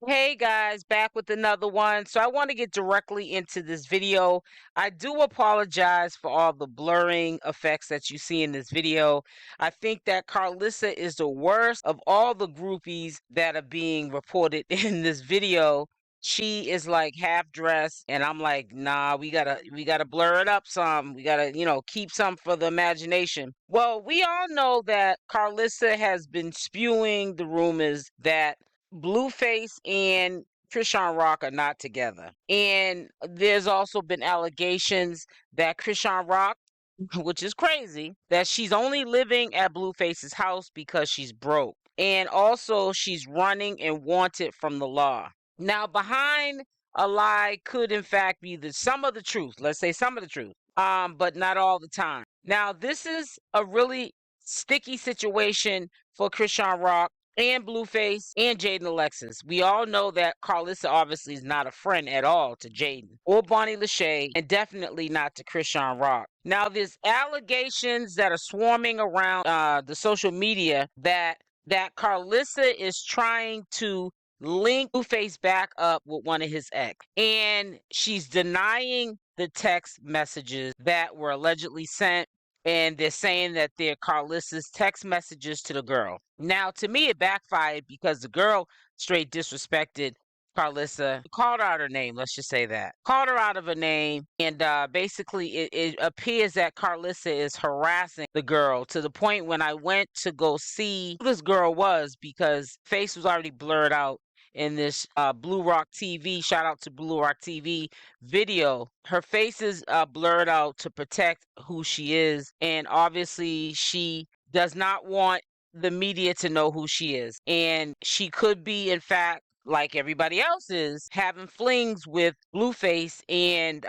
Hey guys, back with another one. So I want to get directly into this video. I do apologize for all the blurring effects that you see in this video. I think that Karlissa is the worst of all the groupies that are being reported in this video. She is like half dressed and I'm like, nah, we gotta blur it up some. We gotta, keep some for the imagination. Well, we all know that Karlissa has been spewing the rumors that Blueface and Chrisean Rock are not together. And there's also been allegations that Chrisean Rock, which is crazy, that she's only living at Blueface's house because she's broke. And also she's running and wanted from the law. Now, behind a lie could in fact be some of the truth. Let's say some of the truth. But not all the time. Now, this is a really sticky situation for Chrisean Rock and Blueface and Jaidyn Alexis. We all know that Karlissa obviously is not a friend at all to Jaidyn or Bonnie Lachey, and definitely not to Chrisean Rock. Now, there's allegations that are swarming around the social media that Karlissa is trying to link Blueface back up with one of his ex, and she's denying the text messages that were allegedly sent, and they're saying that they're Karlissa's text messages to the girl. Now, to me, it backfired because the girl straight disrespected Karlissa, called her out her name, let's just say that. Called her out of her name, and basically it appears that Karlissa is harassing the girl to the point when I went to go see who this girl was, because face was already blurred out in this Blue Rock TV, shout out to Blue Rock TV video. Her face is blurred out to protect who she is, and obviously she does not want the media to know who she is, and she could be in fact, like everybody else is, having flings with Blueface, and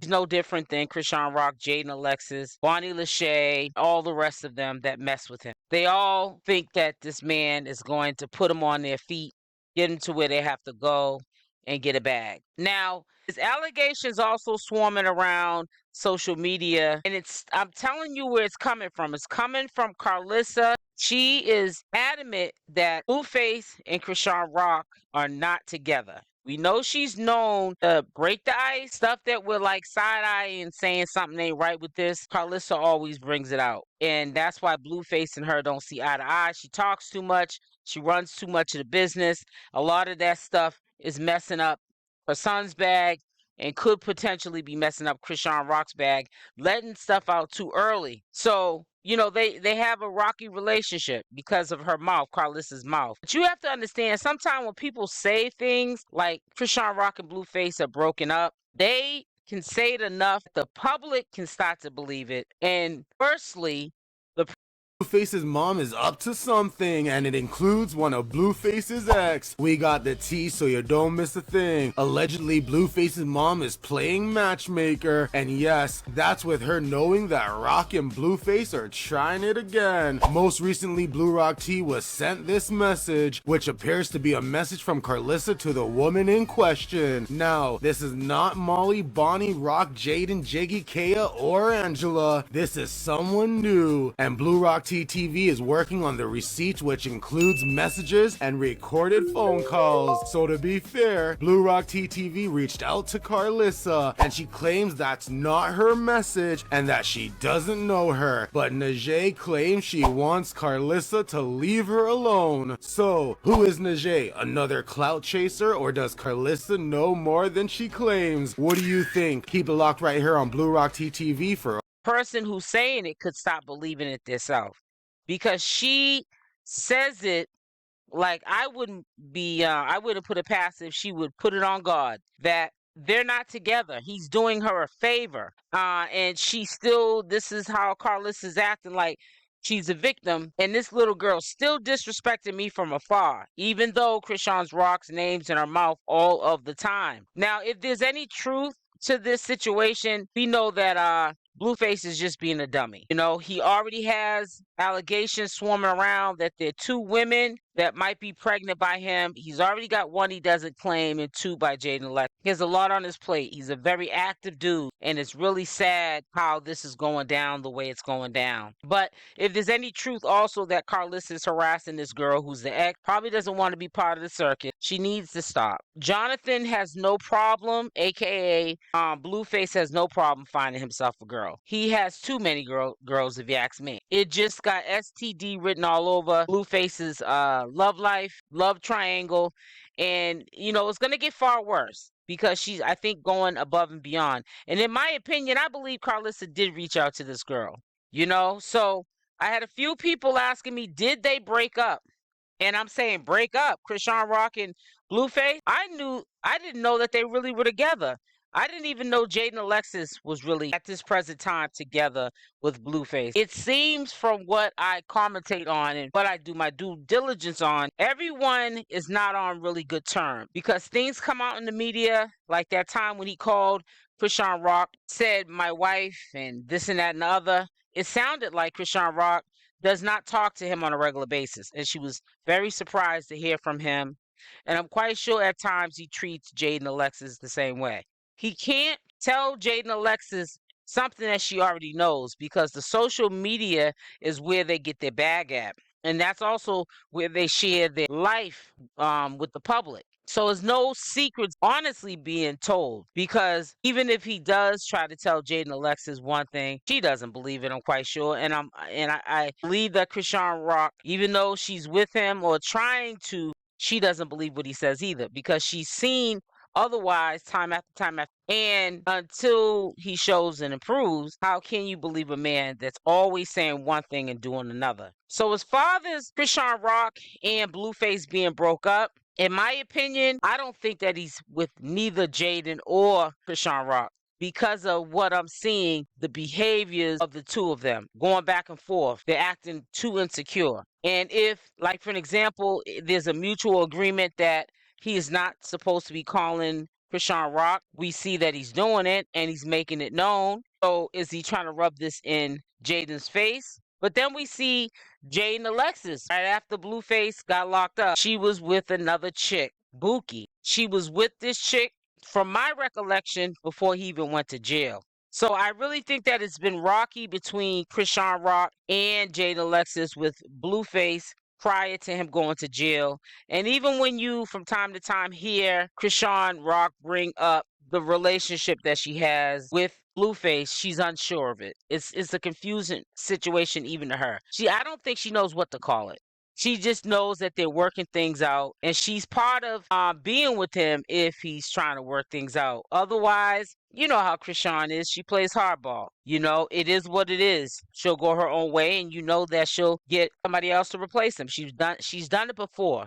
he's no different than Chrisean Rock, Jaidyn Alexis, Bonnie Lachey, all the rest of them that mess with him. They all think that this man is going to put them on their feet, get them to where they have to go, and get a bag. Now, his allegations also swarming around social media, and I'm telling you where it's coming from. It's coming from Karlissa. She is adamant that Blueface and Chrisean Rock are not together. We know she's known to break the ice, stuff that we're like side-eyeing and saying something ain't right with this. Karlissa always brings it out. And that's why Blueface and her don't see eye to eye. She talks too much. She runs too much of the business. A lot of that stuff is messing up her son's bag and could potentially be messing up Chrisean Rock's bag, letting stuff out too early. So, they have a rocky relationship because of her mouth, Karlissa's mouth. But you have to understand, sometimes when people say things like Chrisean Rock and Blueface are broken up, they can say it enough, the public can start to believe it. And firstly, Blueface's mom is up to something, and it includes one of Blueface's ex. We got the tea so you don't miss a thing. Allegedly, Blueface's mom is playing matchmaker, and yes, that's with her knowing that Rock and Blueface are trying it again. Most recently, Blue Rock T was sent this message, which appears to be a message from Karlissa to the woman in question. Now, this is not Molly, Bonnie, Rock, Jaidyn, Jiggy, Kaya, or Angela. This is someone new, and Blue Rock TV is working on the receipts, which includes messages and recorded phone calls. So to be fair, Blue Rock TV reached out to Karlissa, and she claims that's not her message and that she doesn't know her. But Najee claims she wants Karlissa to leave her alone. So, who is Najee? Another clout chaser, or does Karlissa know more than she claims? What do you think? Keep it locked right here on Blue Rock TV for person who's saying it could stop believing it themselves, because she says it like I wouldn't put it past if she would put it on God that they're not together. He's doing her a favor, and this is how Karlissa's acting, like she's a victim, and this little girl still disrespecting me from afar, even though Chrisean Rock's name's in her mouth all of the time. Now, if there's any truth to this situation, we know that Blueface is just being a dummy. He already has allegations swarming around that there are two women that might be pregnant by him. He's already got one he doesn't claim, and two by Jaidyn Alexis. He has a lot on his plate. He's a very active dude, and it's really sad how this is going down the way it's going down. But if there's any truth also that Karlissa is harassing this girl who's the ex, probably doesn't want to be part of the circus, she needs to stop. Jonathan has no problem, aka Blueface has no problem finding himself a girl. He has too many girls, if you ask me. It just got STD written all over Blueface's love life, love triangle, and it's gonna get far worse because she's, I think, going above and beyond. And in my opinion, I believe Karlissa did reach out to this girl. So I had a few people asking me, did they break up? And I'm saying, break up, Chrisean Rock and Blueface. I didn't know that they really were together. I didn't even know Jaidyn and Alexis was really at this present time together with Blueface. It seems from what I commentate on and what I do my due diligence on, everyone is not on really good terms because things come out in the media, like that time when he called Chrisean Rock, said my wife and this and that and the other. It sounded like Chrisean Rock does not talk to him on a regular basis, and she was very surprised to hear from him. And I'm quite sure at times he treats Jaidyn and Alexis the same way. He can't tell Jaidyn and Alexis something that she already knows because the social media is where they get their bag at. And that's also where they share their life with the public. So there's no secrets honestly being told because even if he does try to tell Jaidyn and Alexis one thing, she doesn't believe it, I'm quite sure. And I believe that Chrisean Rock, even though she's with him or trying to, she doesn't believe what he says either because she's seen otherwise time after time after. And until he shows and improves, how can you believe a man that's always saying one thing and doing another? So as far as Chrisean Rock and Blueface being broke up, in my opinion, I don't think that he's with neither Jaidyn or Chrisean Rock because of what I'm seeing, the behaviors of the two of them going back and forth. They're acting too insecure. And if, like for an example, there's a mutual agreement that he is not supposed to be calling Chrisean Rock, we see that he's doing it and he's making it known. So is he trying to rub this in Jaidyn's face? But then we see Jaidyn and Alexis right after Blueface got locked up. She was with another chick, Buki. She was with this chick, from my recollection, before he even went to jail. So I really think that it's been rocky between Chrisean Rock and Jaidyn and Alexis with Blueface prior to him going to jail. And even when you, from time to time, hear Chrisean Rock bring up the relationship that she has with Blueface, she's unsure of it. It's a confusing situation even to her. I don't think she knows what to call it. She just knows that they're working things out, and she's part of being with him if he's trying to work things out. Otherwise, you know how Chrisean is. She plays hardball. It is what it is. She'll go her own way, and you know that she'll get somebody else to replace him. She's done it before.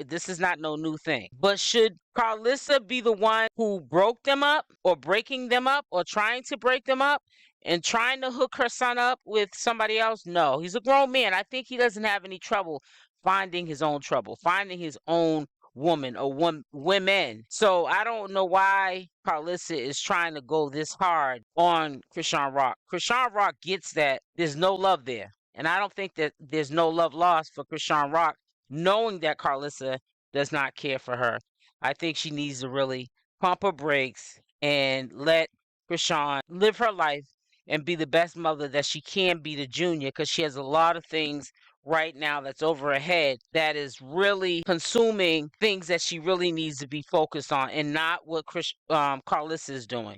This is not no new thing. But should Karlissa be the one who broke them up or breaking them up or trying to break them up and trying to hook her son up with somebody else? No, he's a grown man. I think he doesn't have any trouble finding his own trouble, finding his own woman or women. So I don't know why Karlissa is trying to go this hard on Chrisean Rock. Chrisean Rock gets that there's no love there. And I don't think that there's no love lost for Chrisean Rock, knowing that Karlissa does not care for her. I think she needs to really pump her brakes and let Chrisean live her life and be the best mother that she can be to Junior, because she has a lot of things right now that's over her head that is really consuming things that she really needs to be focused on and not what Karlissa is doing.